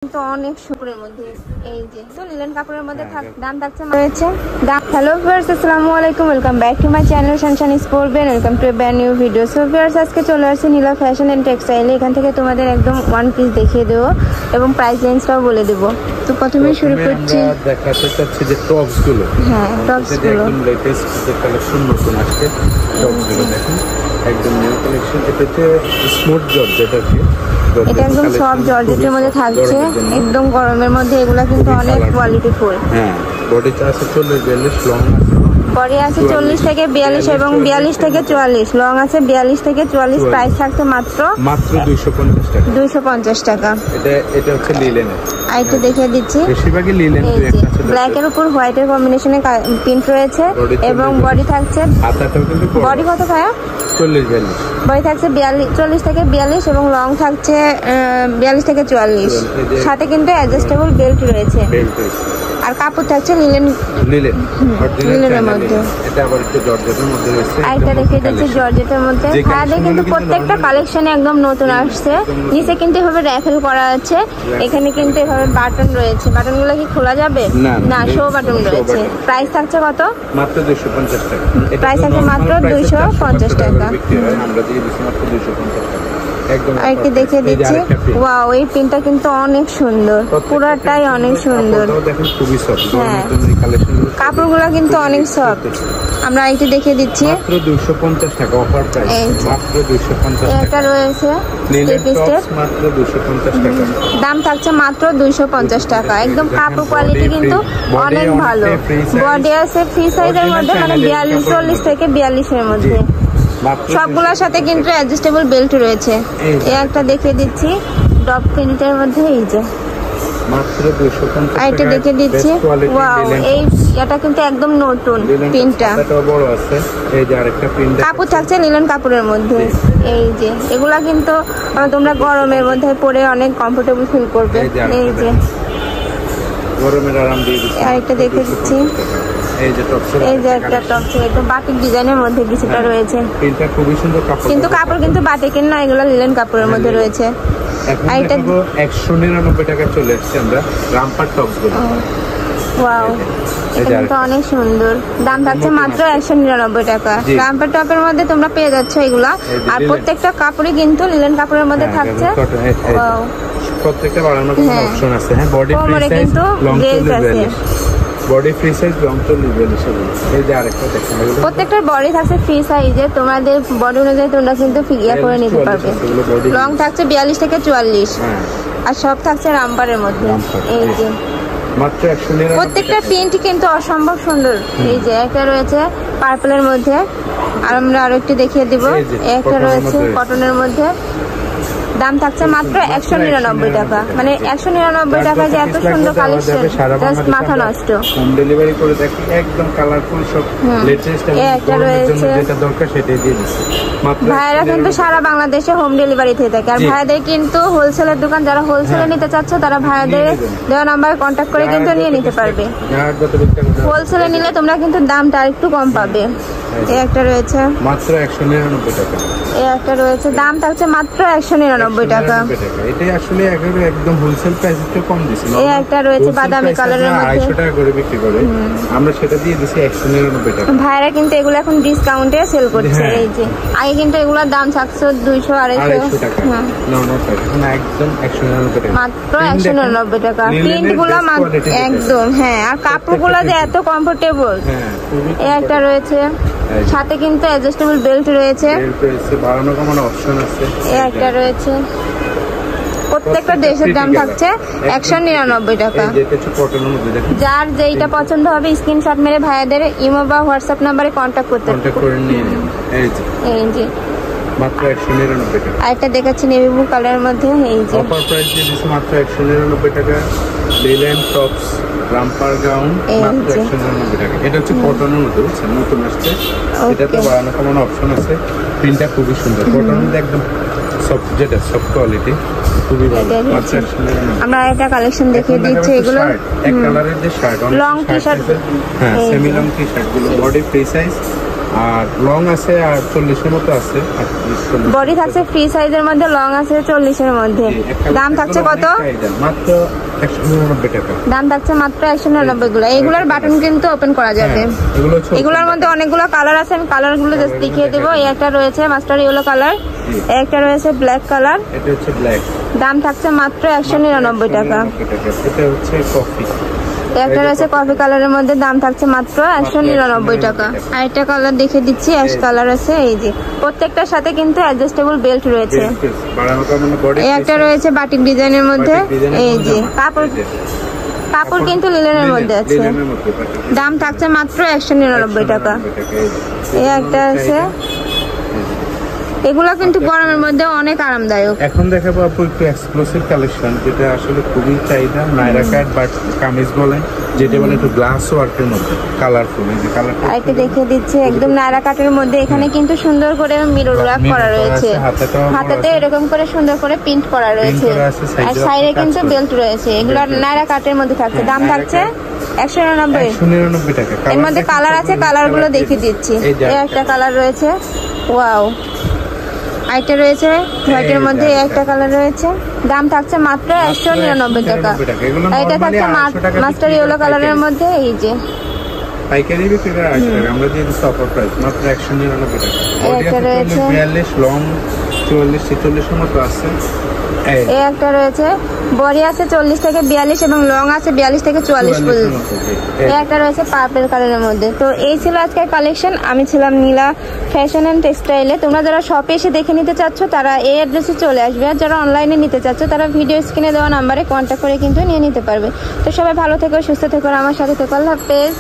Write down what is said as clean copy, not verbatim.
তো অনেক শুকুরের মধ্যে এই যে তো লিলেন কাপড়ের মধ্যে দাম থাকছে রয়েছে দাম। হ্যালো ভিউয়ার্স, আসসালামু আলাইকুম, welcome back to my channel Sunshine sport Ben. Welcome to A brand new video. So viewers, আজকে চলে আসছে নীলা ফ্যাশন এন্ড টেক্সটাইলে। এখান থেকে তোমাদের একদম ওয়ান পিস দেখিয়ে দেবো এবং প্রাইস রেঞ্জটাও বলে দেবো। তো প্রথমেই শুরু করছি, দেখাতে চাচ্ছি যে টপস গুলো। হ্যাঁ, টপস গুলো একদম লেটেস্ট যে কালেকশন নতুন আসছে। টপস গুলো দেখুন, একদম নিউ কালেকশন। এটা হচ্ছে স্মুথ জর্জেট আর কি। এটা একদম সফট জর্জেটের মধ্যে থাকছে, একদম গরমের মধ্যে। এগুলা কিন্তু অনেক কোয়ালিটি ফুল। হ্যাঁ, বডি আছে 40-42, লং বডি আছে 40 থেকে 42 এবং 42 থেকে 44, লং আছে 42 থেকে 44। প্রাইস থাকছে মাত্র 250 টাকা। 250 টাকা। এটা হচ্ছে লিলেনের। আইটা দেখিয়ে দিচ্ছি, বেশিরভাগই লিলেন। ব্ল্যাক এর উপর হোয়াইট এর কম্বিনেশনে প্রিন্ট রয়েছে এবং বডি থাকছে, হাতাটাও কিন্তু বডি কত ভাইয়া? 40-42। বডি থাকছে 40 থেকে 42 এবং লং থাকছে 42 থেকে 44। সাথে কিন্তু অ্যাডজাস্টেবল বেল্ট রয়েছে আর কাপড় থাকছে লিলেনের মধ্যে। এটা আবার একটু জর্জেটের মধ্যে রয়েছে। আইটা দেখিয়ে দিচ্ছি জর্জেটের মধ্যে। ভাইয়াদের কিন্তু প্রত্যেকটা কালেকশনে একদম নতুন আসছে। নিচে কিন্তু এভাবে র্যাফেল করা আছে, এখানে কিন্তু এভাবে বাটন রয়েছে। বাটনগুলো কি খোলা যাবে? না, শো বাটন রয়েছে। প্রাইস থাকছে কত? মাত্র 250 টাকা। প্রাইস থাকছে মাত্র 250 টাকা। আমরা দিয়ে দিচ্ছি মাত্র 250 টাকা। আরেকটি দেখিয়ে দিচ্ছি। ওয়াও, এই প্রিন্টটা কিন্তু অনেক সুন্দর, পুরাটাই অনেক সুন্দর। হ্যাঁ, কাপড়গুলো কিন্তু অনেক সফট। আমরা আরেকটি দেখিয়ে দিচ্ছি, মাত্র 250 টাকা অফার প্রাইস। মাত্র 250 টাকা। এটা রয়েছে মাত্র 250 টাকা। দাম থাকছে মাত্র 250 টাকা। একদম কাপড় কোয়ালিটি কিন্তু অনেক ভালো। বডি আছে ফ্রি সাইজের মধ্যে, মানে 40 থেকে 42 এর মধ্যে। সবগুলোর সাথে কিন্তু অ্যাডজাস্টেবল বেল্ট রয়েছে। এই একটা দেখিয়ে দিচ্ছি ডপ প্রিন্টের মধ্যে, এই যে মাত্র 250 টাকা। এটা দেখে দিচ্ছি। ওয়াও, এই এটা কিন্তু একদম নতুন প্রিন্টটা। এটা বড় আছে। এই যে আরেকটা প্রিন্ট। কাপড় থাকছে লিলেন কাপড়ের মধ্যে। এই যে এগুলা কিন্তু তোমরা গরমের মধ্যে পরে অনেক কমফোর্টেবল ফিল করবে। এই যে গরমের আরাম দিয়ে দিচ্ছি। আরেকটা দেখে দিচ্ছি, এই যে টপস। এই যে একটা টপস, একদম বাটিক ডিজাইনের মধ্যে কিছুটা রয়েছে। প্রিন্টটা খুবই সুন্দর। কিন্তু কাপড় কিন্তু বাটিকের না, এগুলা লিলেন কাপড়ের মধ্যে রয়েছে। এটা 199 টাকা চলে আসছে আমরা রামপার টপস গুলো। ওয়াও, এটা কিন্তু অনেক সুন্দর। দাম থাকছে মাত্র 199 টাকা। রামপার টপের মধ্যে তোমরা পেয়ে যাচ্ছ এগুলা। আর প্রত্যেকটা কাপড়ই কিন্তু লিলেন কাপড়ের মধ্যে থাকছে। ওয়াও, প্রত্যেকটা বাড়ানোর কোনো অপশন আছে। হ্যাঁ, বডি ফ্রি সাইজ, কিন্তু বেল্ট আছে। বডি ফ্রি সাইজ, লং তো লিবেল সেগুলো। এই যে আরেকটা দেখেন, প্রত্যেকটার বডি থাকছে ফ্রি সাইজে। তোমাদের বডি অনুযায়ী তোমরা কিন্তু ফিগিয়া করে নিতে পারবে। লং থাকছে 42 থেকে 44 আর সব থাকছে রামপারের মধ্যে। এই যে মাত্র 199। প্রত্যেকটা প্রিন্ট কিন্তু অসম্ভব সুন্দর। এই যে একটা রয়েছে পার্পলের মধ্যে, আর আমরা আরেকটি দেখিয়ে দিব। একটা রয়েছে কটনের মধ্যে। দাম থাকছে মাত্র 199 টাকা। মানে 199 টাকা যে এত সুন্দর কালেকশন, জাস্ট মাথা নষ্ট। হোম ডেলিভারি করে দেখি, একদম কালারফুল সব লেটেস্ট এবং গরমের জন্য যেটা দরকার সেটাই দিয়ে দিচ্ছি। ভাইরা কিন্তু সারা বাংলাদেশে হোম ডেলিভারি দিয়ে থাকে। আর ভাইদের কিন্তু হোলসেলের দোকান, যারা হোলসেলে নিতে চাচ্ছ তারা ভাইদের দেওয়া নাম্বারে কন্ট্যাক্ট করে কিন্তু নিয়ে নিতে পারবে। হোলসেলে নিলে তোমরা কিন্তু দামটা আরেকটু কম পাবে। এই একটা রয়েছে মাত্র 199 টাকা। এই একটা রয়েছে, দাম থাকছে মাত্র 199 টাকা। এটাই আসলে একদম হোলসেল প্রাইস একটু কম দিছি। এই একটা রয়েছে বাদামি কালারের মধ্যে, 250 টাকা করে বিক্রি করে, আমরা সেটা দিয়ে দিছি 199 টাকা। ভাইরা কিন্তু এগুলো এখন ডিসকাউন্টে সেল করছে। এই যে আগে কিন্তু এগুলোর দাম থাকছে 200-250 টাকা। না, একদম 199 টাকা, মাত্র 199 টাকা। প্রিন্টগুলো একদম, হ্যাঁ, আর কাপড়গুলো যে এত কমফোর্টেবল। এই একটা রয়েছে, সাথে কিন্তু অ্যাডজাস্টেবল বেল্ট রয়েছে। বাড়ানো কমানো অপশন আছে। এই একটা রয়েছে। প্রত্যেকটা ড্রেসের দাম থাকছে 199 টাকা। যার যেইটা পছন্দ হবে স্ক্রিনশট মেরে ভাইয়াদের ইমো বা হোয়াটসঅ্যাপ নাম্বারে কন্ট্যাক্ট করতে করে নিয়ে নিন। এই যে মাত্র 199 টাকা। আরেকটা দেখাচ্ছি নেভি ব্লু কালারের মধ্যে। এই যে অফার প্রাইস দিয়ে দিচ্ছি মাত্র 199 টাকা। লিলেন টপস রামপার গাউন মাত্র 199 টাকা। এটা হচ্ছে কটনের মধ্যে, বুঝছেন, নতুন আসছে। এটাতে বাড়ানো কমানো অপশন আছে। প্রিন্টটা খুবই সুন্দর, কটনের মধ্যে একদম সফট, যেটা সফট কোয়ালিটি, খুবই ভালো। মাত্র 199। আমরা একটা কালেকশন দেখিয়ে দিচ্ছি। এগুলো এক কালারের যে শার্ট, লং টি শার্ট, হ্যাঁ, সেমি লং টি শার্ট গুলো, বডি ফ্রি সাইজ, আর লং আছে আর 40-এর মতো আছে। বডি থাকছে ফ্রি সাইজের মধ্যে, লং আছে 40-এর মধ্যে। দাম থাকছে কত? মাত্র 199 টাকা। দাম থাকছে মাত্র 199 গুলো। এইগুলোর বাটন কিন্তু ওপেন করা যাবে। এগুলোর মধ্যে অনেকগুলো কালার আছে, আমি কালার গুলো জাস্ট দেখিয়ে দেবো। এই একটা রয়েছে মাস্টার ইয়েলো কালার, একটা রয়েছে ব্ল্যাক কালার। এটা হচ্ছে ব্ল্যাক। দাম থাকছে মাত্র 199 টাকা। এটা হচ্ছে কফি। একটা রয়েছে কফি কালারের মধ্যে, দাম থাকছে মাত্র 199 টাকা। আর একটা কালার দেখে দিচ্ছি, অ্যাশ কালার আছে। এই যে প্রত্যেকটার সাথে কিন্তু অ্যাডজাস্টেবল বেল্ট রয়েছে। এই একটা রয়েছে বাটিক ডিজাইনের মধ্যে। এই যে কাপড় কিন্তু লিলেনের মধ্যে আছে। দাম থাকছে মাত্র 199 টাকা। এই একটা আছে, এগুলো কিন্তু গরমের মধ্যে অনেক আরামদায়ক। এখন দেখাবো আপু একটু এক্সক্লুসিভ কালেকশন, যেটা আসলে খুবই চাহিদা। নাইরা কাট বাট কামিজ বলেন, যেটা বলে একটু গ্লাস ওয়ার্কের মধ্যে কালারফুল। এই যে কালারটা আরেকটা দেখে দিচ্ছে, একদম নাইরা কাটের মধ্যে। এখানে কিন্তু সুন্দর করে মিরর ওয়ার্ক করা রয়েছে, হাতেতে এরকম করে সুন্দর করে প্রিন্ট করা রয়েছে। আর সাইডে কিন্তু বেল্ট রয়েছে। এগুলো নাইরা কাটের মধ্যে থাকছে। দাম থাকছে 199 টাকা। এর মধ্যে কালার আছে, কালার গুলো দেখে দিচ্ছি। এই একটা কালার রয়েছে, ওয়াও। আইটা রয়েছে হোয়াইটের মধ্যে, একটা কালার রয়েছে। দাম থাকছে মাত্র 199 টাকা। এটা থাকছে মাস্টার ইয়েলো কালারের মধ্যে। এই যে পাইকারি বিক্রি করে 8 টাকা, আমরা দিয়ে দিচ্ছি অফার প্রাইস মাত্র 199 টাকা। একটা রয়েছে 42 লং 44-46 এর মতো আছে। এই একটা রয়েছে বডি আছে 40 থেকে 42 এবং লং আছে 42 থেকে 44 পর্যন্ত। এই একটা রয়েছে পার্পল কালারের মধ্যে। তো এই ছিল আজকের কালেকশন। আমি ছিলাম নীলা ফ্যাশন এন্ড টেক্সটাইলে। তোমরা যারা শপে এসে দেখে নিতে চাচ্ছ তারা এই অ্যাড্রেসে চলে আসবে, আর যারা অনলাইনে নিতে চাচ্ছ তারা ভিডিও স্ক্রিনে দেওয়া নাম্বারে কন্ট্যাক্ট করে কিন্তু নিয়ে নিতে পারবে। তো সবাই ভালো থেকো, সুস্থ থেকো, আমার সাথে থেকো। আল্লাহ হাফেজ।